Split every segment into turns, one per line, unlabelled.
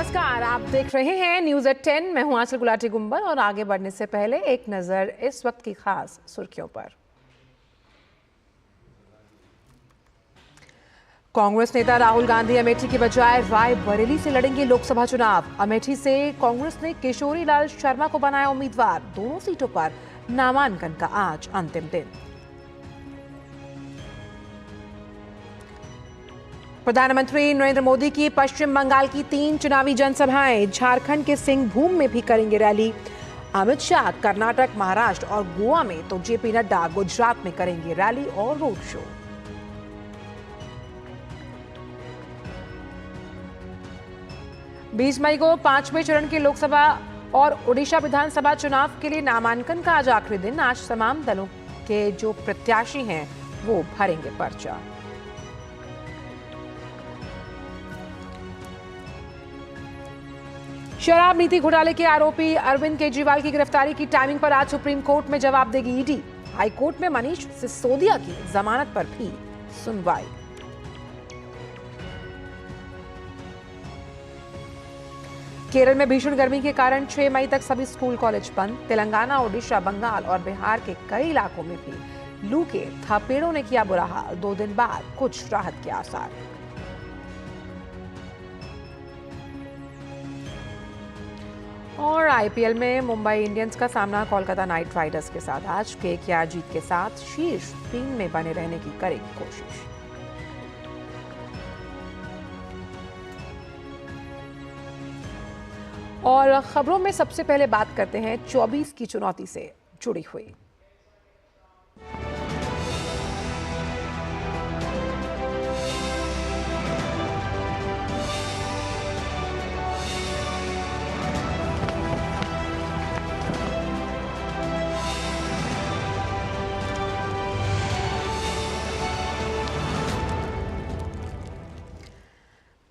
नमस्कार, आप देख रहे हैं न्यूज एट 10। मैं हूं आंचल गुलाटी गुंबर और आगे बढ़ने से पहले एक नजर इस वक्त की खास सुर्खियों पर। कांग्रेस नेता राहुल गांधी अमेठी की बजाय रायबरेली से लड़ेंगे लोकसभा चुनाव। अमेठी से कांग्रेस ने किशोरी लाल शर्मा को बनाया उम्मीदवार। दोनों सीटों पर नामांकन का आज अंतिम दिन। प्रधानमंत्री नरेंद्र मोदी की पश्चिम बंगाल की 3 चुनावी जनसभाएं। झारखंड के सिंहभूम में भी करेंगे रैली। अमित शाह कर्नाटक, महाराष्ट्र और गोवा में तो जेपी नड्डा गुजरात में करेंगे रैली और रोड शो। बीस मई को 5वें चरण के लोकसभा और ओडिशा विधानसभा चुनाव के लिए नामांकन का आज आखिरी दिन। आज तमाम दलों के जो प्रत्याशी हैं वो भरेंगे पर्चा। शराब नीति घोटाले के आरोपी अरविंद केजरीवाल की गिरफ्तारी की टाइमिंग पर आज सुप्रीम कोर्ट में जवाब देगी ईडी। हाई कोर्ट में मनीष सिसोदिया की जमानत पर भी सुनवाई। केरल में भीषण गर्मी के कारण 6 मई तक सभी स्कूल कॉलेज बंद। तेलंगाना, ओडिशा, बंगाल और बिहार के कई इलाकों में भी लू के थपेड़ों ने किया बुरा हाल। 2 दिन बाद कुछ राहत के आसार। और आईपीएल में मुंबई इंडियंस का सामना कोलकाता नाइट राइडर्स के साथ। आज केकेआर जीत के साथ शीर्ष 3 में बने रहने की करेगी कोशिश। और खबरों में सबसे पहले बात करते हैं 24 की चुनौती से जुड़ी हुई।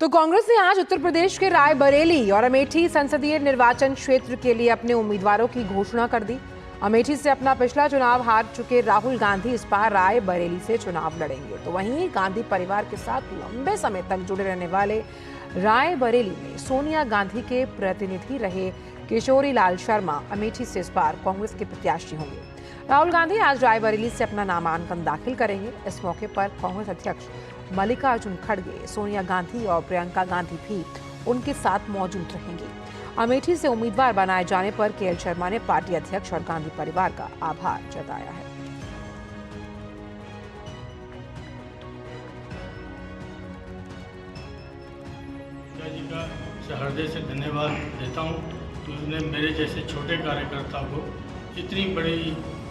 तो कांग्रेस ने आज उत्तर प्रदेश के रायबरेली और अमेठी संसदीय निर्वाचन क्षेत्र के लिए अपने उम्मीदवारों की घोषणा कर दी। अमेठी से अपना पिछला चुनाव हार चुके राहुल गांधी इस बार रायबरेली से चुनाव लड़ेंगे। तो वहीं गांधी परिवार के साथ लंबे समय तक जुड़े रहने वाले रायबरेली में सोनिया गांधी के प्रतिनिधि रहे किशोरी लाल शर्मा अमेठी से इस बार कांग्रेस के प्रत्याशी होंगे। राहुल गांधी आज रायबरेली से अपना नामांकन दाखिल करेंगे। इस मौके पर कांग्रेस अध्यक्ष मल्लिकार्जुन खड़गे, सोनिया गांधी और प्रियंका गांधी भी उनके साथ मौजूद रहेंगे। अमेठी से उम्मीदवार बनाए जाने पर केएल शर्मा ने पार्टी अध्यक्ष और गांधी परिवार का आभार जताया है।
जी का हृदय से धन्यवाद देता हूं कि उसने मेरे जैसे छोटे कार्यकर्ता को इतनी बड़ी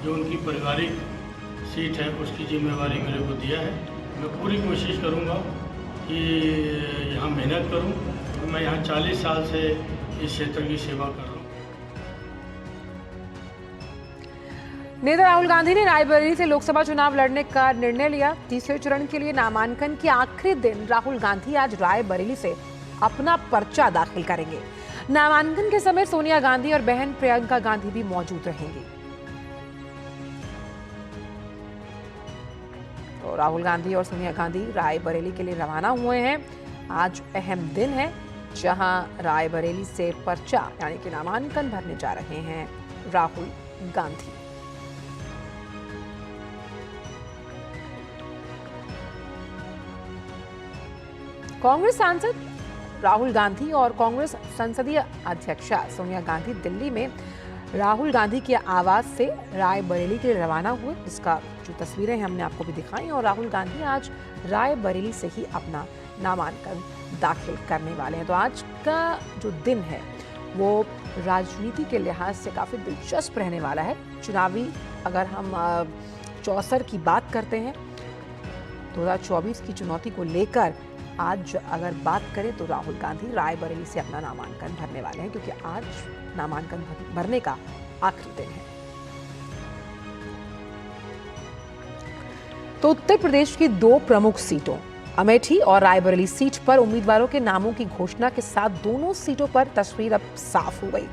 जो उनकी पारिवारिक सीट है उसकी जिम्मेवारी मेरे को दिया है। मैं पूरी कोशिश करूंगा कि यहाँ मेहनत करूं। मैं यहाँ 40 साल से इस क्षेत्र की सेवा कर रहा हूँ।
नेता राहुल गांधी ने रायबरेली से लोकसभा चुनाव लड़ने का निर्णय लिया। तीसरे चरण के लिए नामांकन के आखिरी दिन राहुल गांधी आज रायबरेली से अपना पर्चा दाखिल करेंगे। नामांकन के समय सोनिया गांधी और बहन प्रियंका गांधी भी मौजूद रहेंगी। तो राहुल गांधी और सोनिया गांधी रायबरेली के लिए रवाना हुए हैं। आज अहम दिन है जहां रायबरेली से पर्चा यानी कि नामांकन भरने जा रहे हैं राहुल गांधी। कांग्रेस सांसद राहुल गांधी और कांग्रेस संसदीय अध्यक्षा सोनिया गांधी दिल्ली में राहुल गांधी के आवास से रायबरेली के लिए रवाना हुए। इसका जो तस्वीरें हैं हमने आपको भी दिखाई। और राहुल गांधी आज रायबरेली से ही अपना नामांकन दाखिल करने वाले हैं। तो आज का जो दिन है वो राजनीति के लिहाज से काफ़ी दिलचस्प रहने वाला है। चुनावी अगर हम चौसर की बात करते हैं 2024 की चुनौती को लेकर आज अगर बात करें तो राहुल गांधी रायबरेली से अपना नामांकन भरने वाले हैं, क्योंकि आज नामांकन भरने का आखिरी दिन है। तो उत्तर प्रदेश की 2 प्रमुख सीटों अमेठी और रायबरेली सीट पर उम्मीदवारों के नामों की घोषणा के साथ दोनों सीटों पर तस्वीर अब साफ हो गई।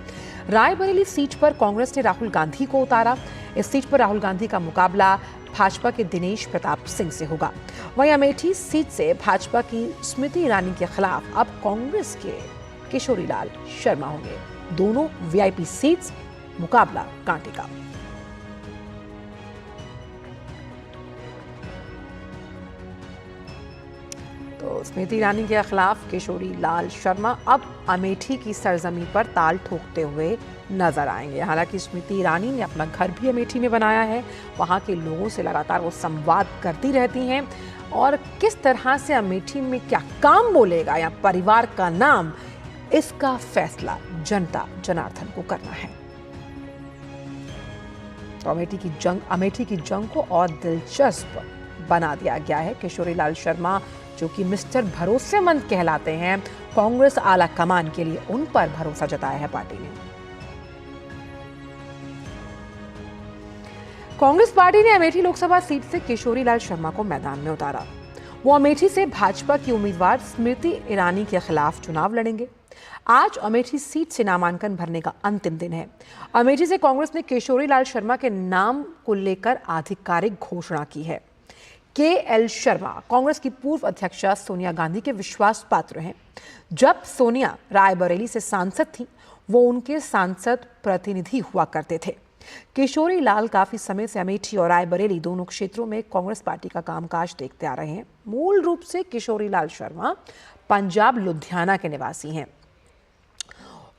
रायबरेली सीट पर कांग्रेस ने राहुल गांधी को उतारा। इस सीट पर राहुल गांधी का मुकाबला भाजपा के दिनेश प्रताप सिंह से होगा। वहीं अमेठी सीट से भाजपा की स्मृति ईरानी के खिलाफ अब कांग्रेस के किशोरीलाल शर्मा होंगे। दोनों वीआईपी सीट्स, मुकाबला कांटे का। तो स्मृति ईरानी के खिलाफ किशोरीलाल शर्मा अब अमेठी की सरजमी पर ताल ठोकते हुए नजर आएंगे। हालांकि स्मृति ईरानी ने अपना घर भी अमेठी में बनाया है, वहां के लोगों से लगातार वो संवाद करती रहती हैं और किस तरह से अमेठी में क्या काम बोलेगा या परिवार का नाम, इसका फैसला जनता जनार्दन को करना है। तो अमेठी की जंग को और दिलचस्प बना दिया गया है। किशोरीलाल शर्मा जो कि मिस्टर भरोसेमंद कहलाते हैं, कांग्रेस आला कमान के लिए उन पर भरोसा जताया है पार्टी ने। कांग्रेस पार्टी ने अमेठी लोकसभा सीट से किशोरीलाल शर्मा को मैदान में उतारा। वो अमेठी से भाजपा की उम्मीदवार स्मृति ईरानी के खिलाफ चुनाव लड़ेंगे। आज अमेठी सीट से नामांकन भरने का अंतिम दिन है। अमेठी से कांग्रेस ने किशोरीलाल शर्मा के नाम को लेकर आधिकारिक घोषणा की है। के.एल. शर्मा कांग्रेस की पूर्व अध्यक्षा सोनिया गांधी के विश्वास पात्र हैं। जब सोनिया रायबरेली से सांसद थी, वो उनके सांसद प्रतिनिधि हुआ करते थे। किशोरीलाल काफी समय से अमेठी और रायबरेली दोनों क्षेत्रों में कांग्रेस पार्टी का कामकाज देखते आ रहे हैं। मूल रूप से किशोरीलाल शर्मा पंजाब लुधियाना के निवासी हैं।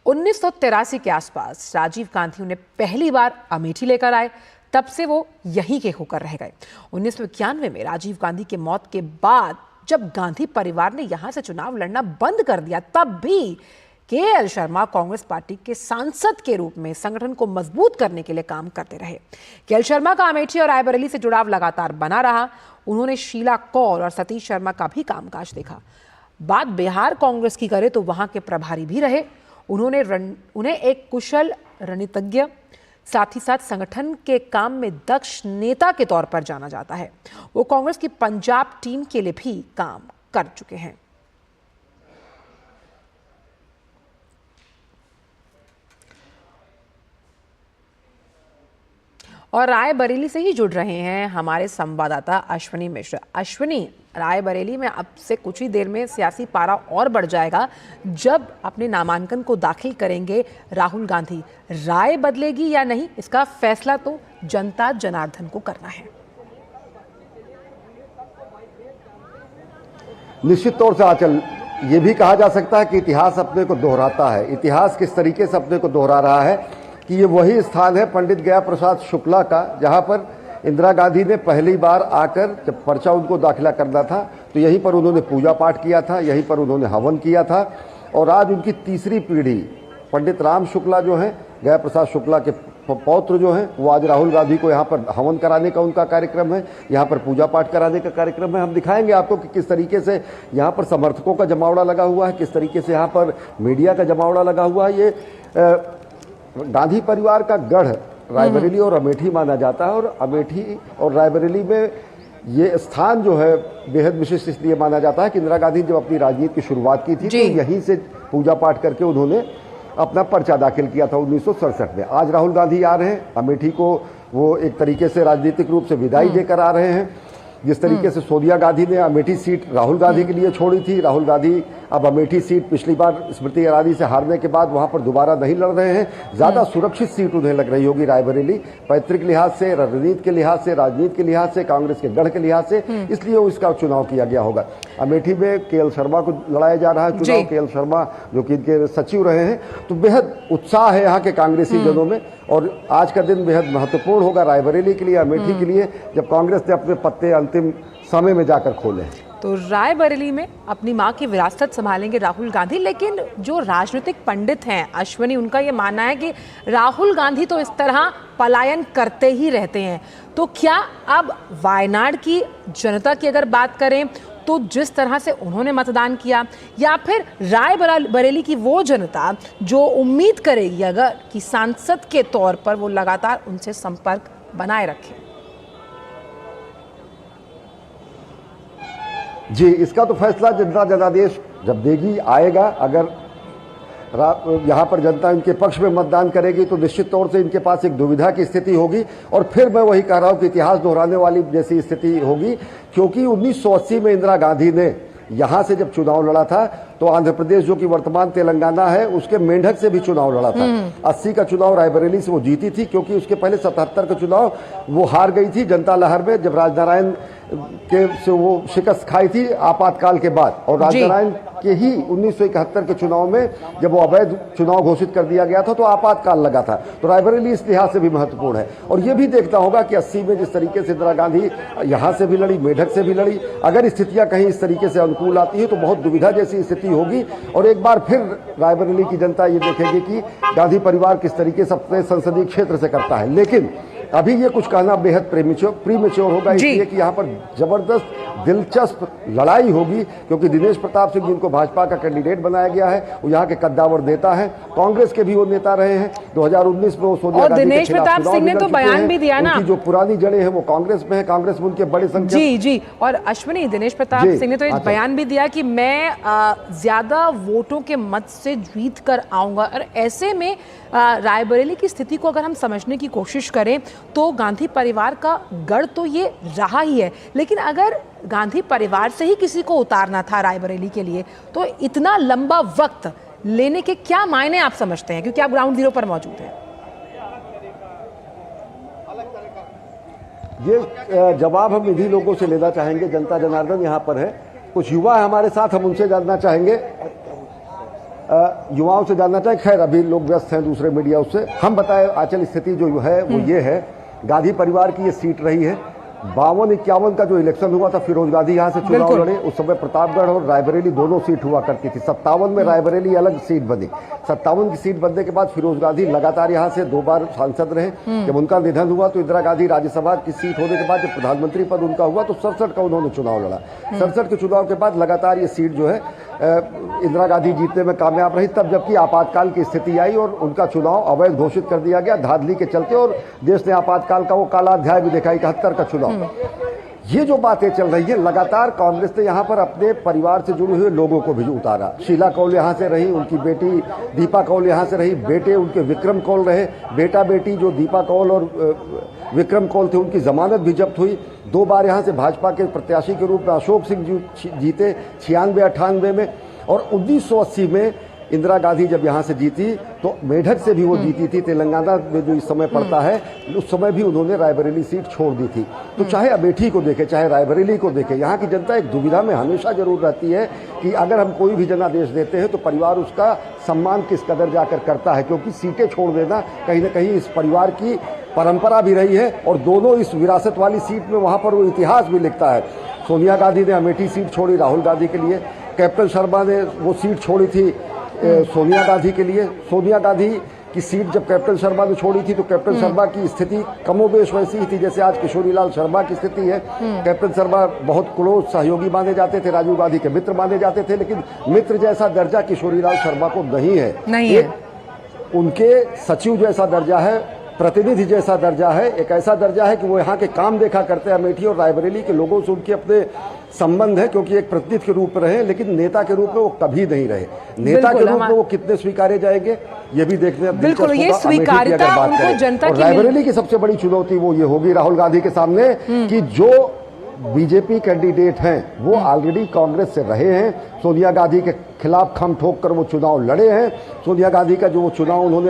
1983 के आसपास राजीव गांधी उन्हें पहली बार अमेठी लेकर आए, तब से वो यहीं के होकर रह गए। 1991 में राजीव गांधी के मौत के बाद जब गांधी परिवार ने यहां से चुनाव लड़ना बंद कर दिया, तब भी के.एल. शर्मा कांग्रेस पार्टी के सांसद के रूप में संगठन को मजबूत करने के लिए काम करते रहे। के.एल. शर्मा का अमेठी और रायबरेली से जुड़ाव लगातार बना रहा। उन्होंने शीला कौर और सतीश शर्मा का भी कामकाज देखा। बात बिहार कांग्रेस की करें तो वहां के प्रभारी भी रहे। उन्हें एक कुशल रणनीतिज्ञ, साथ ही साथ संगठन के काम में दक्ष नेता के तौर पर जाना जाता है। वो कांग्रेस की पंजाब टीम के लिए भी काम कर चुके हैं। और रायबरेली से ही जुड़ रहे हैं हमारे संवाददाता अश्विनी मिश्र। अश्विनी, रायबरेली में अब से कुछ ही देर में सियासी पारा और बढ़ जाएगा जब अपने नामांकन को दाखिल करेंगे राहुल गांधी। राय बदलेगी या नहीं, इसका फैसला तो जनता जनार्दन को करना है।
निश्चित तौर से आंचल, ये भी कहा जा सकता है कि इतिहास अपने को दोहराता है। इतिहास किस तरीके से अपने को दोहरा रहा है कि ये वही स्थान है पंडित गया प्रसाद शुक्ला का, जहां पर इंदिरा गांधी ने पहली बार आकर जब पर्चा उनको दाखिला करना था तो यहीं पर उन्होंने पूजा पाठ किया था, यहीं पर उन्होंने हवन किया था। और आज उनकी तीसरी पीढ़ी पंडित राम शुक्ला जो हैं, गया प्रसाद शुक्ला के पौत्र जो हैं, वो आज राहुल गांधी को यहाँ पर हवन कराने का उनका कार्यक्रम है, यहाँ पर पूजा पाठ कराने का कार्यक्रम है। हम दिखाएंगे आपको कि किस तरीके से यहाँ पर समर्थकों का जमावड़ा लगा हुआ है, किस तरीके से यहाँ पर मीडिया का जमावड़ा लगा हुआ है। ये गांधी परिवार का गढ़ रायबरेली और अमेठी माना जाता है, और अमेठी और रायबरेली में ये स्थान जो है बेहद विशिष्ट इसलिए माना जाता है कि इंदिरा गांधी जब अपनी राजनीति की शुरुआत की थी तो यहीं से पूजा पाठ करके उन्होंने अपना पर्चा दाखिल किया था 1967 में। आज राहुल गांधी आ रहे हैं अमेठी को, वो एक तरीके से राजनीतिक रूप से विदाई देकर आ रहे हैं। जिस तरीके से सोनिया गांधी ने अमेठी सीट राहुल गांधी के लिए छोड़ी थी, राहुल गांधी अब अमेठी सीट पिछली बार स्मृति ईरानी से हारने के बाद वहां पर दोबारा नहीं लड़ रहे हैं। ज्यादा सुरक्षित सीट उन्हें लग रही होगी रायबरेली, पैतृक लिहाज से, रणनीति के लिहाज से, राजनीति के लिहाज से, कांग्रेस के गढ़ के लिहाज से, इसलिए इसका चुनाव किया गया होगा। अमेठी में के.एल. शर्मा को लड़ाया जा रहा है चुनाव। के.एल. शर्मा जो कि इनके सचिव रहे हैं, तो बेहद उत्साह है यहाँ के कांग्रेसी जनों में। और आज का दिन बेहद महत्वपूर्ण होगा रायबरेली के लिए, अमेठी के लिए, जब कांग्रेस ने अपने पत्ते अंतिम समय में जाकर खोले।
तो रायबरेली में अपनी मां की विरासत संभालेंगे राहुल गांधी। लेकिन जो राजनीतिक पंडित हैं अश्विनी, उनका ये मानना है कि राहुल गांधी तो इस तरह पलायन करते ही रहते हैं। तो क्या अब वायनाड की जनता की अगर बात करें तो जिस तरह से उन्होंने मतदान किया, या फिर रायबरेली की वो जनता जो उम्मीद करेगी अगर कि सांसद के तौर पर वो लगातार उनसे संपर्क बनाए रखें?
जी, इसका तो फैसला जनता जनादेश जब देगी आएगा। अगर यहाँ पर जनता इनके पक्ष में मतदान करेगी तो निश्चित तौर से इनके पास एक दुविधा की स्थिति होगी, और फिर मैं वही कह रहा हूँ कि इतिहास दोहराने वाली जैसी स्थिति होगी। क्योंकि 1980 में इंदिरा गांधी ने यहाँ से जब चुनाव लड़ा था तो आंध्र प्रदेश जो कि वर्तमान तेलंगाना है उसके मेंढक से भी चुनाव लड़ा था। 80 का चुनाव रायबरेली से वो जीती थी, क्योंकि उसके पहले 77 का चुनाव वो हार गई थी जनता लहर में, जब राजनारायण के से वो शिकस्त खाई थी आपातकाल के बाद। और राजनारायण के ही 1971 के चुनाव में जब वो अवैध चुनाव घोषित कर दिया गया था तो आपातकाल लगा था। तो रायबरेली इस लिहाज से भी महत्वपूर्ण है। और ये भी देखना होगा कि 80 में जिस तरीके से इंदिरा गांधी यहाँ से भी लड़ी, मेढक से भी लड़ी, अगर स्थितियां कहीं इस तरीके से अनुकूल आती है तो बहुत दुविधा जैसी स्थिति होगी। और एक बार फिर रायबरेली की जनता ये देखेगी कि गांधी परिवार किस तरीके से अपने संसदीय क्षेत्र से करता है। लेकिन अभी ये कुछ कहना बेहद प्रीमेच्योर होगा, इसलिए कि यहाँ पर जबरदस्त दिलचस्प लड़ाई होगी, क्योंकि दिनेश प्रताप सिंह जिनको भाजपा का कैंडिडेट बनाया गया है वो यहाँ के कद्दावर नेता हैं, कांग्रेस के भी वो नेता रहे हैं। 2019 में वो सोनिया गांधी
दिनेश प्रताप सिंह ने तो बयान भी दिया ना,
उनकी जो पुरानी जड़ें हैं वो कांग्रेस में है, कांग्रेस में उनके बड़े संख्या।
जी। और अश्विनी, दिनेश प्रताप सिंह ने तो एक बयान भी दिया कि मैं ज्यादा वोटों के मत से जीत कर आऊंगा। और ऐसे में रायबरेली की स्थिति को अगर हम समझने की कोशिश करें तो गांधी परिवार का गढ़ तो ये रहा ही है, लेकिन अगर गांधी परिवार से ही किसी को उतारना था रायबरेली के लिए तो इतना लंबा वक्त लेने के क्या मायने आप समझते हैं, क्योंकि आप ग्राउंड जीरो पर मौजूद हैं?
ये जवाब हम इन्हीं लोगों से लेना चाहेंगे। जनता जनार्दन यहाँ पर है, कुछ युवा है हमारे साथ, हम उनसे जानना चाहेंगे, युवाओं से जानना चाहें। खैर अभी लोग व्यस्त हैं दूसरे मीडिया उससे। हम बताएं आंचल स्थिति जो है वो ये है, गांधी परिवार की ये सीट रही है। 52-51 का जो इलेक्शन हुआ था, फिरोज गांधी यहाँ से चुनाव लड़े, उस समय प्रतापगढ़ और रायबरेली दोनों सीट हुआ करती थी। 57 में रायबरेली अलग सीट बनी। 57 की सीट बनने के बाद फिरोज गांधी लगातार यहाँ से 2 बार सांसद रहे। जब उनका निधन हुआ तो इंदिरा गांधी राज्यसभा की सीट होने के बाद जब प्रधानमंत्री पद उनका हुआ तो 67 का उन्होंने चुनाव लड़ा। 67 के चुनाव के बाद लगातार ये सीट जो है इंदिरा गांधी जीतने में कामयाब रही, तब जबकि आपातकाल की स्थिति आई और उनका चुनाव अवैध घोषित कर दिया गया धांधली के चलते, और देश ने आपातकाल का वो काला अध्याय भी देखा 71 का चुनाव। ये जो बातें चल रही है, लगातार कांग्रेस ने यहाँ पर अपने परिवार से जुड़े हुए लोगों को भी उतारा। शीला कौल यहाँ से रही, उनकी बेटी दीपा कौल यहाँ से रही, बेटे उनके विक्रम कौल रहे, बेटा बेटी जो दीपा कौल और विक्रम कौल थे उनकी जमानत भी जब्त हुई। 2 बार यहाँ से भाजपा के प्रत्याशी के रूप में अशोक सिंह जीते 96-98 में, और 1980 में इंदिरा गांधी जब यहाँ से जीती तो मेढक से भी वो जीती थी। तेलंगाना में जो इस समय पड़ता है उस समय भी उन्होंने रायबरेली सीट छोड़ दी थी। तो चाहे अमेठी को देखे चाहे रायबरेली को देखे, यहाँ की जनता एक दुविधा में हमेशा जरूर रहती है कि अगर हम कोई भी जनादेश देते हैं तो परिवार उसका सम्मान किस कदर जाकर करता है, क्योंकि सीटें छोड़ देना कहीं ना कहीं इस परिवार की परंपरा भी रही है। और दोनों इस विरासत वाली सीट में वहाँ पर वो इतिहास भी लिखता है। सोनिया गांधी ने अमेठी सीट छोड़ी राहुल गांधी के लिए, कैप्टन शर्मा ने वो सीट छोड़ी थी सोनिया गांधी के लिए। सोनिया गांधी की सीट जब कैप्टन शर्मा ने छोड़ी थी तो कैप्टन शर्मा की स्थिति कमोबेश वैसी ही थी जैसे आज किशोरीलाल शर्मा की स्थिति है। कैप्टन शर्मा बहुत क्लोज सहयोगी माने जाते थे, राजीव गांधी के मित्र माने जाते थे, लेकिन मित्र जैसा दर्जा किशोरीलाल शर्मा को नहीं है। उनके सचिव जैसा दर्जा है, प्रतिनिधि जैसा दर्जा है, एक ऐसा दर्जा है कि वो यहाँ के काम देखा करते हैं। अमेठी और रायबरेली के लोगों से उनके अपने संबंध है, क्योंकि एक प्रतिनिधि के रूप में रहे, लेकिन नेता के रूप में वो कभी नहीं रहे। नेता के रूप में वो कितने स्वीकारे जाएंगे ये भी देखने अब दिलचस्प होगा।
ये स्वीकार्यता उनको जनता की
रायबरेली की सबसे बड़ी चुनौती वो ये होगी राहुल गांधी के सामने कि जो बीजेपी कैंडिडेट हैं वो ऑलरेडी कांग्रेस से रहे हैं, सोनिया गांधी के खिलाफ खम ठोक कर वो चुनाव लड़े हैं। सोनिया गांधी का जो वो चुनाव उन्होंने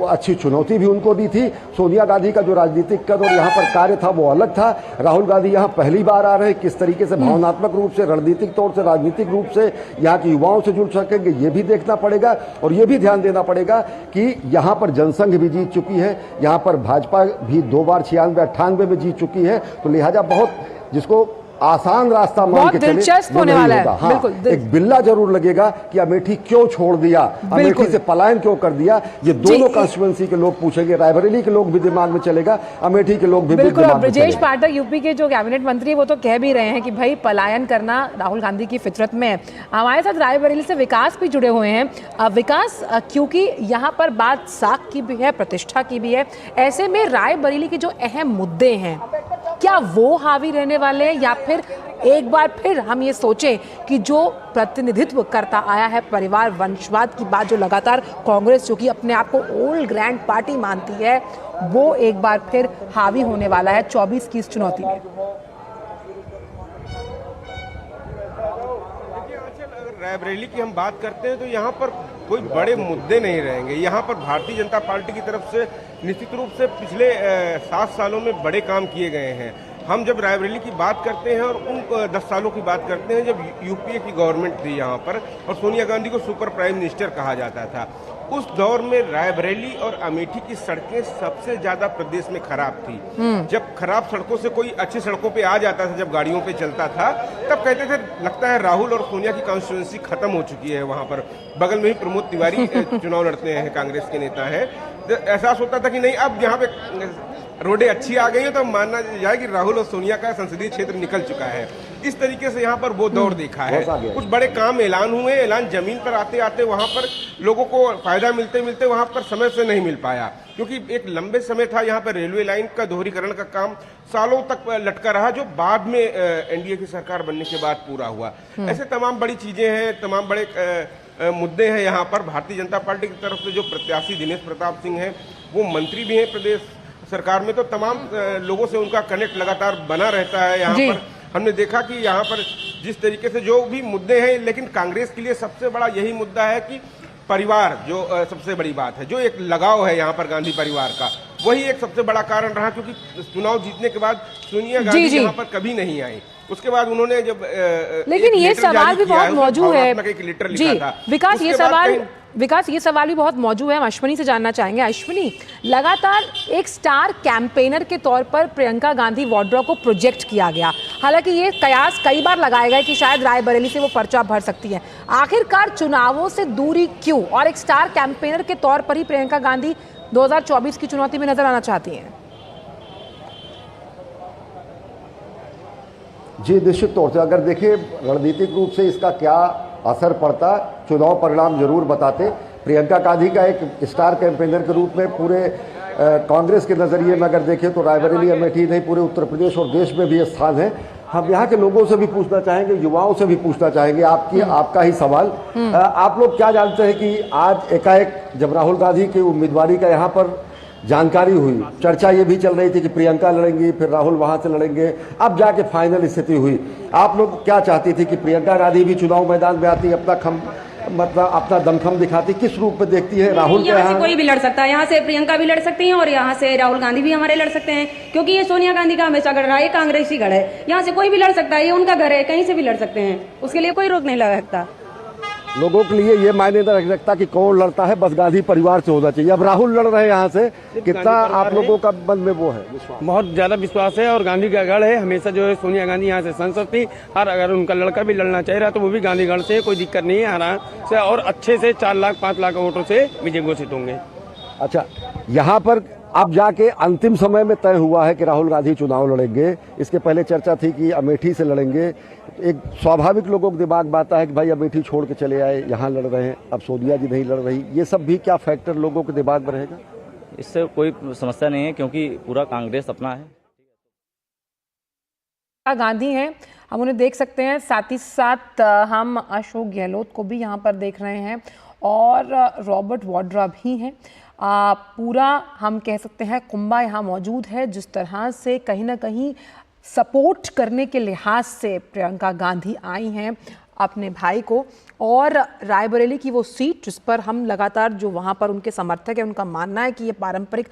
अच्छी चुनौती भी उनको दी थी। सोनिया गांधी का जो राजनीतिक कद और यहाँ पर कार्य था वो अलग था। राहुल गांधी यहाँ पहली बार आ रहे हैं, किस तरीके से भावनात्मक रूप से, रणनीतिक तौर से, राजनीतिक रूप से यहाँ के युवाओं से जुड़ सकेंगे ये भी देखना पड़ेगा। और ये भी ध्यान देना पड़ेगा कि यहाँ पर जनसंघ भी जीत चुकी है, यहाँ पर भाजपा भी 2 बार 96-98 में जीत चुकी है। तो लिहाजा बहुत जिसको आसान रास्ता मान के चले
होने वाला है।
हाँ, एक बिल्ला जरूर लगेगा कि अमेठी क्यों छोड़ दिया, अमेठी से पलायन क्यों कर दिया, ये दोनों कॉन्स्टिट्यूएंसी के लोग पूछेंगे। रायबरेली के लोग भी दिमाग में चलेगा, अमेठी के लोग भी
बिल्कुल। ब्रजेश पाठक यूपी के जो कैबिनेट मंत्री है वो तो कह भी रहे हैं कि भाई पलायन करना राहुल गांधी की फितरत में है। हमारे साथ रायबरेली से विकास भी जुड़े हुए हैं। विकास, क्योंकि यहाँ पर बात साख की भी है, प्रतिष्ठा की भी है, ऐसे में रायबरेली के जो अहम मुद्दे हैं क्या वो हावी रहने वाले हैं, या फिर एक बार फिर हम ये सोचें कि जो प्रतिनिधित्व करता आया है परिवार वंशवाद की बात जो लगातार कांग्रेस जो कि अपने आप को ओल्ड ग्रैंड पार्टी मानती है वो एक बार फिर हावी होने वाला है 24 की इस चुनौती में?
रायबरेली की हम बात करते हैं तो यहाँ पर कोई बड़े मुद्दे नहीं रहेंगे। यहाँ पर भारतीय जनता पार्टी की तरफ से निश्चित रूप से पिछले 7 सालों में बड़े काम किए गए हैं। हम जब रायबरेली की बात करते हैं और उन 10 सालों की बात करते हैं जब यूपीए की गवर्नमेंट थी यहाँ पर और सोनिया गांधी को सुपर प्राइम मिनिस्टर कहा जाता था, उस दौर में रायबरेली और अमेठी की सड़कें सबसे ज्यादा प्रदेश में खराब थी। जब खराब सड़कों से कोई अच्छी सड़कों पे आ जाता था, जब गाड़ियों पे चलता था, तब कहते थे लगता है राहुल और सोनिया की कॉन्स्टिट्यूंसी खत्म हो चुकी है। वहां पर बगल में ही प्रमोद तिवारी चुनाव लड़ते हैं, कांग्रेस के नेता है। एहसास होता था कि नहीं, अब यहाँ पे रोडें अच्छी आ गई है तो मानना जाए कि राहुल और सोनिया का संसदीय क्षेत्र निकल चुका है। इस तरीके से यहाँ पर वो दौर देखा है। कुछ बड़े काम ऐलान हुए, ऐलान जमीन पर आते आते वहाँ पर लोगों को फायदा मिलते मिलते वहाँ पर समय से नहीं मिल पाया, क्योंकि एक लंबे समय था यहाँ पर रेलवे लाइन का दोहरीकरण का काम सालों तक लटका रहा, जो बाद में एनडीए की सरकार बनने के बाद पूरा हुआ। ऐसे तमाम बड़ी चीजें हैं, तमाम बड़े मुद्दे हैं यहाँ पर। भारतीय जनता पार्टी की तरफ से जो प्रत्याशी दिनेश प्रताप सिंह हैं, वो मंत्री भी हैं प्रदेश सरकार में, तो तमाम लोगों से उनका कनेक्ट लगातार बना रहता है। यहाँ पर हमने देखा कि यहाँ पर जिस तरीके से जो भी मुद्दे हैं, लेकिन कांग्रेस के लिए सबसे बड़ा यही मुद्दा है कि परिवार जो सबसे बड़ी बात है, जो एक लगाव है यहाँ पर गांधी परिवार का, वही एक सबसे बड़ा कारण रहा। क्योंकि चुनाव जीतने के बाद सोनिया गांधी यहाँ पर कभी नहीं आई। उसके बाद उन्होंने जब
लेकिन ये सवाल भी बहुत मौजूद है जी विकास, ये सवाल भी बहुत मौजूद है। हम अश्विनी से जानना चाहेंगे। अश्विनी, लगातार एक स्टार कैंपेनर के तौर पर प्रियंका गांधी वाड्रा को प्रोजेक्ट किया गया, हालांकि ये कयास कई बार लगाया गया कि शायद रायबरेली से वो पर्चा भर सकती है। आखिरकार चुनावों से दूरी क्यों, और एक स्टार कैंपेनर के तौर पर ही प्रियंका गांधी 2024 की चुनौती में नजर आना चाहती हैं?
जी, निश्चित तौर से अगर देखिए रणनीतिक रूप से इसका क्या असर पड़ता, चुनाव परिणाम जरूर बताते। प्रियंका गांधी का एक स्टार कैंपेनर के रूप में पूरे कांग्रेस के नज़रिए में अगर देखें तो रायबरेली अमेठी नहीं, पूरे उत्तर प्रदेश और देश में भी स्थान है। हम यहाँ के लोगों से भी पूछना चाहेंगे, युवाओं से भी पूछना चाहेंगे, आपका ही सवाल, आप लोग क्या जानते हैं कि आज एकाएक जब राहुल गांधी की उम्मीदवारी का यहाँ पर जानकारी हुई, चर्चा ये भी चल रही थी कि प्रियंका लड़ेंगी, फिर राहुल वहां से लड़ेंगे, अब जाके फाइनल स्थिति हुई। आप लोग क्या चाहती थी कि प्रियंका गांधी भी चुनाव मैदान में आती, अपना दमखम दिखाती, किस रूप में देखती है? राहुल के यहाँ
कोई भी लड़ सकता है, यहाँ से प्रियंका भी लड़ सकती हैं और यहाँ से राहुल गांधी भी हमारे लड़ सकते हैं, क्योंकि ये सोनिया गांधी का हमेशा गढ़ रहा है, कांग्रेसी गढ़ है। यहाँ से कोई भी लड़ सकता है, ये उनका घर है, कहीं से भी लड़ सकते हैं, उसके लिए कोई रोक नहीं लगा सकता।
लोगों के लिए ये मायने नहीं रखता कि कौन लड़ता है, बस गांधी परिवार से होना चाहिए। अब राहुल लड़ रहे हैं यहाँ से, कितना आप लोगों का मन में वो है?
बहुत ज्यादा विश्वास है और गांधी का गढ़ है। हमेशा जो है सोनिया गांधी यहाँ से सांसद थी, और अगर उनका लड़का भी लड़ना चाह रहा तो वो भी गांधीगढ़ से, कोई दिक्कत नहीं है, आराम से और अच्छे से 4 लाख 5 लाख वोटों से विजय घोषित होंगे।
अच्छा, यहाँ पर अब जाके अंतिम समय में तय हुआ है कि राहुल गांधी चुनाव लड़ेंगे। इसके पहले चर्चा थी कि अमेठी से लड़ेंगे। एक स्वाभाविक लोगों के दिमाग में आता है कि भाई अमेठी छोड़ के चले आए, यहाँ लड़ रहे हैं, अब सोनिया जी नहीं लड़ रही, ये सब भी क्या फैक्टर लोगों के दिमाग में रहेगा?
इससे कोई समस्या नहीं है, क्योंकि पूरा कांग्रेस अपना है।
गांधी हैं, हम उन्हें देख सकते हैं, साथ ही साथ हम अशोक गहलोत को भी यहाँ पर देख रहे हैं और रॉबर्ट वाड्रा भी हैं। पूरा हम कह सकते हैं कुंबा यहाँ मौजूद है, जिस तरह से कहीं ना कहीं सपोर्ट करने के लिहाज से प्रियंका गांधी आई हैं अपने भाई को। और रायबरेली की वो सीट जिस पर हम लगातार, जो वहाँ पर उनके समर्थक हैं, उनका मानना है कि ये पारंपरिक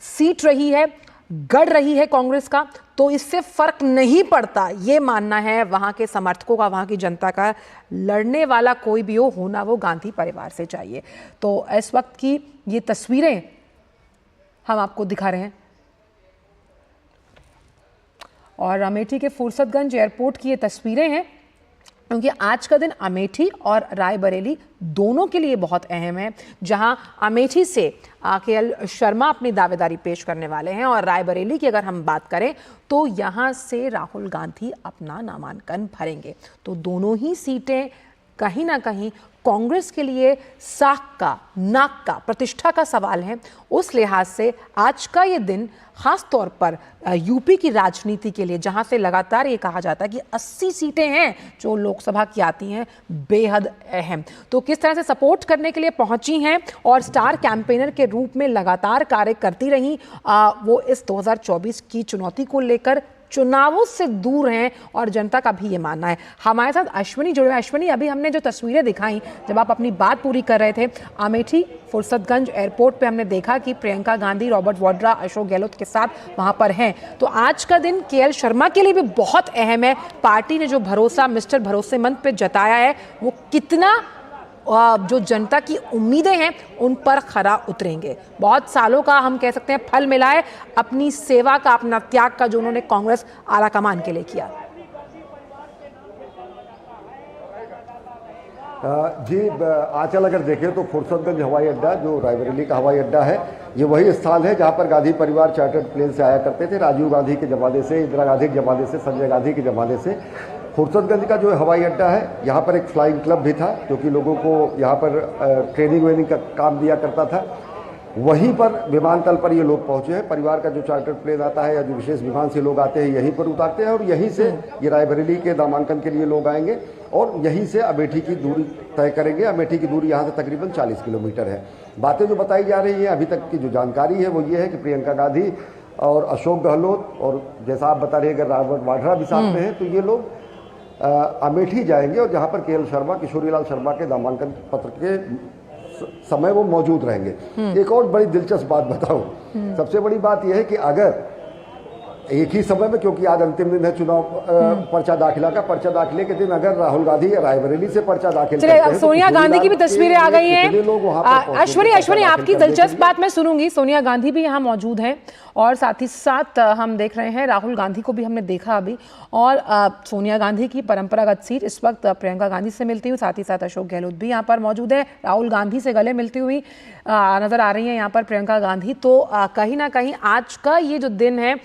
सीट रही है, गढ़ रही है कांग्रेस का, तो इससे फर्क नहीं पड़ता, ये मानना है वहाँ के समर्थकों का, वहाँ की जनता का। लड़ने वाला कोई भी हो, होना वो गांधी परिवार से चाहिए। तो इस वक्त की ये तस्वीरें हम आपको दिखा रहे हैं और अमेठी के फुर्सतगंज एयरपोर्ट की ये तस्वीरें हैं, क्योंकि आज का दिन अमेठी और रायबरेली दोनों के लिए बहुत अहम है, जहां अमेठी से केएल शर्मा अपनी दावेदारी पेश करने वाले हैं और रायबरेली की अगर हम बात करें तो यहां से राहुल गांधी अपना नामांकन भरेंगे। तो दोनों ही सीटें कहीं ना कहीं कांग्रेस के लिए साख का, नाक का, प्रतिष्ठा का सवाल है। उस लिहाज से आज का ये दिन खास तौर पर यूपी की राजनीति के लिए, जहां से लगातार ये कहा जाता है कि 80 सीटें हैं जो लोकसभा की आती हैं, बेहद अहम। तो किस तरह से सपोर्ट करने के लिए पहुंची हैं और स्टार कैंपेनर के रूप में लगातार कार्य करती रही वो इस 2024 की चुनौती को लेकर चुनावों से दूर हैं और जनता का भी ये मानना है। हमारे साथ अश्विनी जुड़े हैं। अश्विनी, अभी हमने जो तस्वीरें दिखाई जब आप अपनी बात पूरी कर रहे थे, अमेठी फुर्सतगंज एयरपोर्ट पे हमने देखा कि प्रियंका गांधी, रॉबर्ट वाड्रा, अशोक गहलोत के साथ वहां पर हैं। तो आज का दिन केएल शर्मा के लिए भी बहुत अहम है। पार्टी ने जो भरोसा मिस्टर भरोसेमंद पे जताया है, वो कितना जो जनता की उम्मीदें हैं उन पर खरा उतरेंगे। बहुत सालों का हम कह सकते हैं फल मिला है अपनी सेवा का, अपना त्याग का, जो उन्होंने कांग्रेस आलाकमान के लिए किया।
जी, आंचल अगर देखें तो फुर्सतगंज हवाई अड्डा जो रायबरेली का हवाई अड्डा है, ये वही स्थान है जहां पर गांधी परिवार चार्टर्ड प्लेन से आया करते थे। राजीव गांधी के जमाने से, इंदिरा गांधी के जमाने से, संजय गांधी के जमाने से फुर्सतगंज का जो हवाई अड्डा है, यहाँ पर एक फ्लाइंग क्लब भी था जो कि लोगों को यहाँ पर ट्रेनिंग वेनिंग का काम दिया करता था। वहीं पर विमानतल पर ये लोग पहुंचे हैं। परिवार का जो चार्टर्ड प्लेन आता है या जो विशेष विमान से लोग आते हैं यहीं पर उतारते हैं और यहीं से ये रायबरेली के नामांकन के लिए लोग आएंगे और यहीं से अमेठी की दूरी तय करेंगे। अमेठी की दूरी यहाँ से तकरीबन 40 किलोमीटर है। बातें जो बताई जा रही हैं, अभी तक की जो जानकारी है वो ये है कि प्रियंका गांधी और अशोक गहलोत और जैसा आप बता रहे हैं अगर रॉबर्ट वाड्रा भी साथ में है, तो ये लोग अमेठी जाएंगे और जहाँ पर केएल शर्मा, किशोरीलाल शर्मा के नामांकन पत्र के समय वो मौजूद रहेंगे। एक और बड़ी दिलचस्प बात बताऊं, सबसे बड़ी बात यह है कि अगर एक ही समय में, क्योंकि आज अंतिम दिन है चुनाव पर्चा दाखिला का, पर्चा दाखिले के दिन अगर राहुल गांधी रायबरेली से पर्चा दाखिल करते हैं,
सोनिया गांधी की भी तस्वीरें आ गई हैं। अश्विनी, आपकी दिलचस्प बात मैं सुनूंगी। सोनिया गांधी भी यहाँ मौजूद हैं और साथ ही साथ हम देख रहे हैं राहुल गांधी को भी हमने देखा अभी। और सोनिया गांधी की परंपरागत सीट इस वक्त प्रियंका गांधी से मिलती हुई, साथ ही साथ अशोक गहलोत भी यहाँ पर मौजूद है। राहुल गांधी से गले मिलती हुई नजर आ रही है यहाँ पर प्रियंका गांधी। तो कहीं ना कहीं आज का ये जो दिन है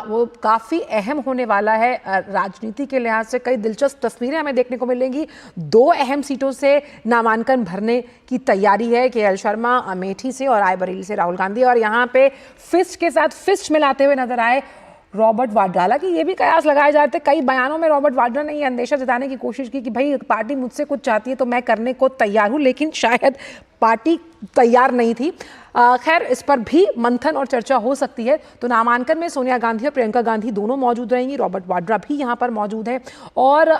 वो काफ़ी अहम होने वाला है राजनीति के लिहाज से। कई दिलचस्प तस्वीरें हमें देखने को मिलेंगी। 2 अहम सीटों से नामांकन भरने की तैयारी है केएल शर्मा, अमेठी से और रायबरेली से राहुल गांधी। और यहाँ पे फिस्ट के साथ फिस्ट मिलाते हुए नजर आए रॉबर्ट वाड्रा। हालांकि ये भी कयास लगाए जाते, कई बयानों में रॉबर्ट वाड्रा ने ये अंदेशा जताने की कोशिश की कि भाई पार्टी मुझसे कुछ चाहती है तो मैं करने को तैयार हूं, लेकिन शायद पार्टी तैयार नहीं थी। खैर, इस पर भी मंथन और चर्चा हो सकती है। तो नामांकन में सोनिया गांधी और प्रियंका गांधी दोनों मौजूद रहेंगी। रॉबर्ट वाड्रा भी यहाँ पर मौजूद है और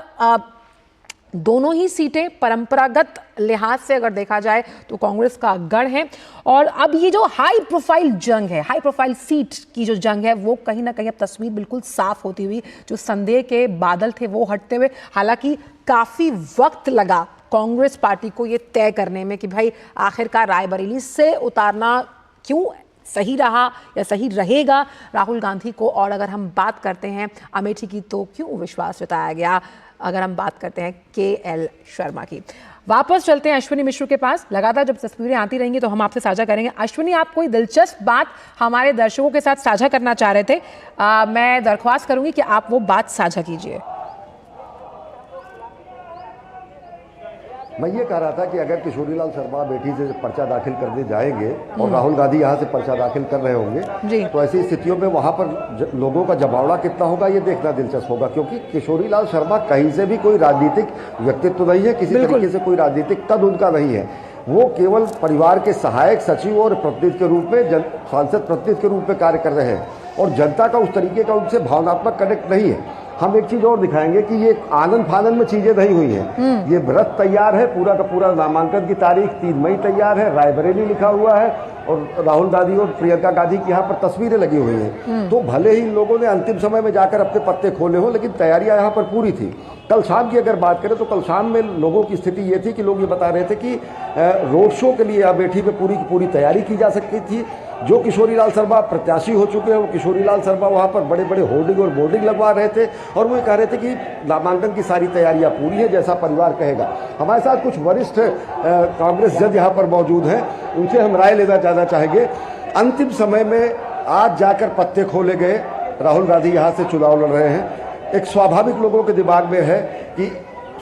दोनों ही सीटें परंपरागत लिहाज से अगर देखा जाए तो कांग्रेस का गढ़ है। और अब ये जो हाई प्रोफाइल जंग है, हाई प्रोफाइल सीट की जो जंग है, वो कहीं ना कहीं अब तस्वीर बिल्कुल साफ होती हुई, जो संदेह के बादल थे वो हटते हुए, हालांकि काफी वक्त लगा कांग्रेस पार्टी को ये तय करने में कि भाई आखिरकार रायबरेली से उतारना क्यों सही रहा या सही रहेगा राहुल गांधी को। और अगर हम बात करते हैं अमेठी की, तो क्यों विश्वास जताया गया अगर हम बात करते हैं केएल शर्मा की। वापस चलते हैं अश्विनी मिश्र के पास। लगातार जब तस्वीरें आती रहेंगी तो हम आपसे साझा करेंगे। अश्विनी, आप कोई दिलचस्प बात हमारे दर्शकों के साथ साझा करना चाह रहे थे, मैं दरख्वास्त करूंगी कि आप वो बात साझा कीजिए।
मैं ये कह रहा था कि अगर किशोरीलाल शर्मा अमेठी से पर्चा दाखिल करने जाएंगे और राहुल गांधी यहाँ से पर्चा दाखिल कर रहे होंगे, तो ऐसी स्थितियों में वहाँ पर लोगों का जमावड़ा कितना होगा ये देखना दिलचस्प होगा। क्योंकि किशोरीलाल शर्मा कहीं से भी कोई राजनीतिक व्यक्तित्व नहीं है, किसी तरीके से कोई राजनीतिक कद उनका नहीं है। वो केवल परिवार के सहायक सचिव और प्रतिनिधि के रूप में, सांसद प्रतिनिधि के रूप में कार्य कर रहे हैं और जनता का उस तरीके का उनसे भावनात्मक कनेक्ट नहीं है। हम एक चीज और दिखाएंगे कि ये आनंद फानंद में चीजें नहीं हुई हैं। ये व्रत तैयार है, पूरा का पूरा नामांकन की तारीख 3 मई तैयार है, रायबरेली लिखा हुआ है और राहुल गांधी और प्रियंका गांधी की यहाँ पर तस्वीरें लगी हुई हैं। तो भले ही इन लोगों ने अंतिम समय में जाकर अपने पत्ते खोले हों, लेकिन तैयारियां यहाँ पर पूरी थी। कल शाम की अगर बात करें तो कल शाम में लोगों की स्थिति ये थी कि लोग ये बता रहे थे कि रोड शो के लिए अमेठी में पूरी की पूरी तैयारी की जा सकती थी। जो किशोरीलाल शर्मा प्रत्याशी हो चुके हैं, वो किशोरीलाल शर्मा वहाँ पर बड़े बड़े होर्डिंग और बोर्डिंग लगवा रहे थे और वो कह रहे थे कि नामांकन की सारी तैयारियां पूरी है, जैसा परिवार कहेगा। हमारे साथ कुछ वरिष्ठ कांग्रेस जज यहाँ पर मौजूद हैं, उनसे हम राय लेना जाना चाहेंगे। अंतिम समय में आज जाकर पत्ते खोले गए, राहुल गांधी यहाँ से चुनाव लड़ रहे हैं। एक स्वाभाविक लोगों के दिमाग में है कि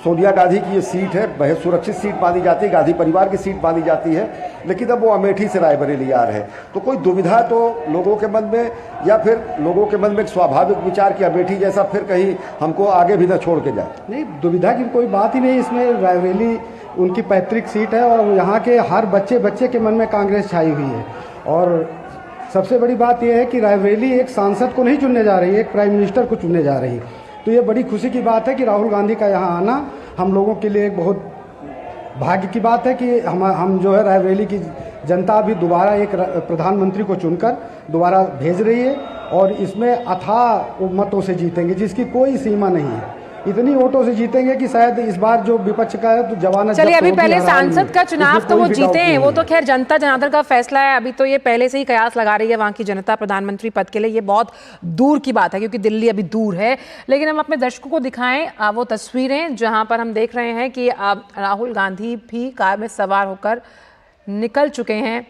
सोनिया गांधी की ये सीट है, बेहद सुरक्षित सीट मानी जाती है, गांधी परिवार की सीट मानी जाती है, लेकिन अब वो अमेठी से रायबरेली आ रहे हैं। तो कोई दुविधा तो लोगों के मन में, या फिर लोगों के मन में एक स्वाभाविक विचार कि अमेठी जैसा फिर कहीं हमको आगे भी न छोड़ के जाए।
नहीं, दुविधा की कोई बात ही नहीं। इसमें रायबरेली उनकी पैतृक सीट है और यहाँ के हर बच्चे के मन में कांग्रेस छाई हुई है और सबसे बड़ी बात यह है कि रायबरेली एक सांसद को नहीं चुनने जा रही है, एक प्राइम मिनिस्टर को चुनने जा रही है। तो ये बड़ी खुशी की बात है कि राहुल गांधी का यहाँ आना हम लोगों के लिए एक बहुत भाग्य की बात है कि हम जो है रायबरेली की जनता भी दोबारा एक प्रधानमंत्री को चुनकर दोबारा भेज रही है और इसमें अथाह मतों से जीतेंगे, जिसकी कोई सीमा नहीं है। इतनी वोटों से जीतेंगे कि शायद इस बार जो विपक्ष का है तो जमानत।
चलिए, अभी पहले सांसद का चुनाव तो वो जीते हैं, वो तो खैर जनता जनार्दन का फैसला है। अभी तो ये पहले से ही कयास लगा रही है वहाँ की जनता प्रधानमंत्री पद के लिए। ये बहुत दूर की बात है क्योंकि दिल्ली अभी दूर है। लेकिन हम अपने दर्शकों को दिखाएं वो तस्वीरें जहाँ पर हम देख रहे हैं कि राहुल गांधी भी कार में सवार होकर निकल चुके हैं।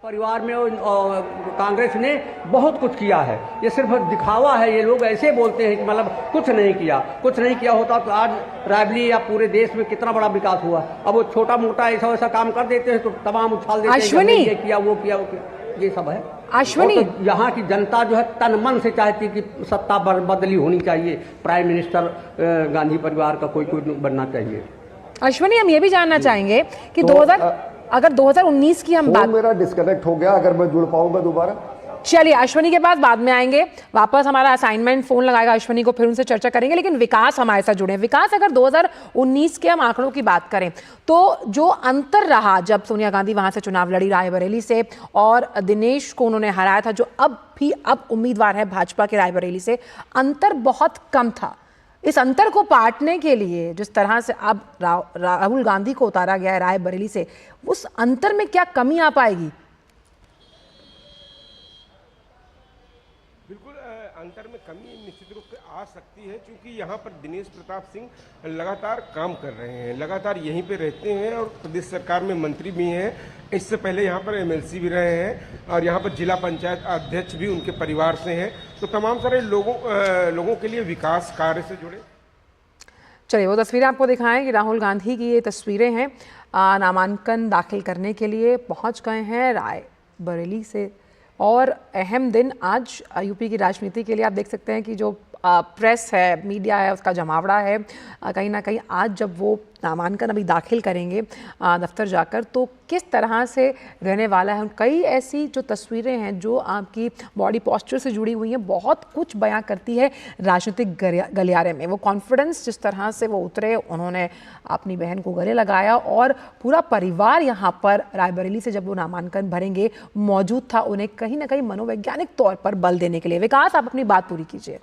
परिवार में कांग्रेस ने बहुत कुछ किया है, ये सिर्फ दिखावा है। ये लोग ऐसे बोलते हैं कि मतलब कुछ नहीं किया होता तो आज रायबरेली या पूरे देश में कितना बड़ा विकास हुआ। अब वो छोटा मोटा ऐसा वैसा काम कर देते हैं तो तमाम उछाल देते हैं कि ये किया वो किया, ये सब है।
अश्विनी,
तो यहाँ की जनता जो है तन मन से चाहती कि सत्ता बदली होनी चाहिए, प्राइम मिनिस्टर गांधी परिवार का कोई बनना चाहिए।
अश्विनी, हम ये भी जानना चाहेंगे कि अगर 2019 की हम बात,
मेरा डिस्कनेक्ट हो गया, अगर मैं जुड़ पाऊंगा दोबारा।
चलिए, अश्विनी के पास बाद में आएंगे, वापस हमारा असाइनमेंट फोन लगाएगा अश्विनी को, फिर उनसे चर्चा करेंगे। लेकिन विकास हमारे साथ जुड़े। विकास, अगर 2019 के हम आंकड़ों की बात करें तो जो अंतर रहा जब सोनिया गांधी वहां से चुनाव लड़ी रायबरेली से और दिनेश को उन्होंने हराया था, जो अब उम्मीदवार है भाजपा के रायबरेली से, अंतर बहुत कम था। इस अंतर को पाटने के लिए जिस तरह से अब राहुल गांधी को उतारा गया है रायबरेली से, उस अंतर में क्या कमी आ पाएगी?
बिल्कुल अंतर में कमी निश्चित रूप से आ सकती है, क्योंकि यहाँ पर दिनेश प्रताप सिंह लगातार काम कर रहे हैं, लगातार यहीं पे रहते हैं और प्रदेश सरकार में मंत्री भी हैं। इससे पहले यहाँ पर एमएलसी भी रहे हैं और यहाँ पर जिला पंचायत अध्यक्ष भी उनके परिवार से हैं। तो तमाम सारे लोगों के लिए विकास कार्य से जुड़े।
चलिए, वो तस्वीरें आपको दिखाएं कि राहुल गांधी की ये तस्वीरें हैं, नामांकन दाखिल करने के लिए पहुंच गए हैं रायबरेली से। और अहम दिन आज यूपी की राजनीति के लिए। आप देख सकते हैं कि जो प्रेस है, मीडिया है, उसका जमावड़ा है कहीं ना कहीं। आज जब वो नामांकन अभी दाखिल करेंगे दफ्तर जाकर, तो किस तरह से रहने वाला है। कई ऐसी जो तस्वीरें हैं जो आपकी बॉडी पोस्चर से जुड़ी हुई हैं, बहुत कुछ बयां करती है राजनीतिक गलियारे में। वो कॉन्फिडेंस जिस तरह से वो उतरे, उन्होंने अपनी बहन को गले लगाया और पूरा परिवार यहाँ पर रायबरेली से जब वो नामांकन भरेंगे मौजूद था, उन्हें कहीं ना कहीं मनोवैज्ञानिक तौर पर बल देने के लिए। विकास, आप अपनी बात पूरी कीजिए।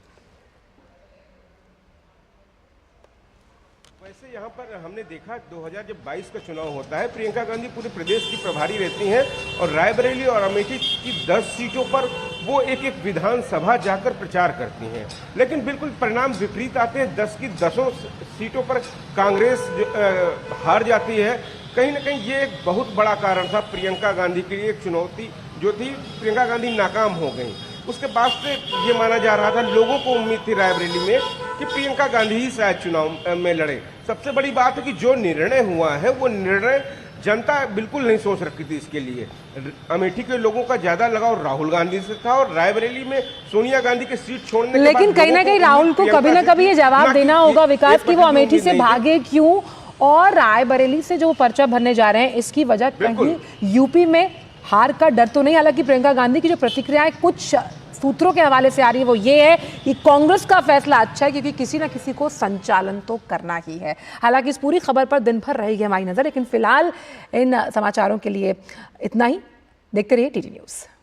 वैसे यहाँ पर हमने देखा 2022 का चुनाव होता है, प्रियंका गांधी पूरे प्रदेश की प्रभारी रहती हैं और रायबरेली और अमेठी की 10 सीटों पर वो एक एक विधानसभा जाकर प्रचार करती हैं। लेकिन बिल्कुल परिणाम विपरीत आते हैं। 10 की 10 सीटों पर कांग्रेस हार जाती है। कहीं ना कहीं ये एक बहुत बड़ा कारण था प्रियंका गांधी के लिए। एक चुनौती जो थी, प्रियंका गांधी नाकाम हो गई। उसके बाद से ये माना जा रहा था, लोगों को उम्मीद थी रायबरेली में कि प्रियंका गांधी ही शायद चुनाव में लड़े। सबसे बड़ी बात है कि जो निर्णय हुआ है वो निर्णय जनता बिल्कुल नहीं सोच रखी थी इसके लिए। अमेठी के लोगों का ज्यादा लगाव राहुल गांधी से था और रायबरेली में सोनिया गांधी की सीट छोड़ने के बाद,
लेकिन कहीं ना कहीं राहुल को कभी ना कभी ये जवाब देना होगा विकास कि वो अमेठी से भागे क्यों, और रायबरेली से जो पर्चा भरने जा रहे हैं इसकी वजह कहीं यूपी में हार का डर तो नहीं। हालांकि प्रियंका गांधी की जो प्रतिक्रियाएं कुछ सूत्रों के हवाले से आ रही है वो ये है कि कांग्रेस का फैसला अच्छा है क्योंकि किसी ना किसी को संचालन तो करना ही है। हालांकि इस पूरी खबर पर दिन भर रहेगी हमारी नजर, लेकिन फिलहाल इन समाचारों के लिए इतना ही। देखते रहिए टीटी न्यूज़।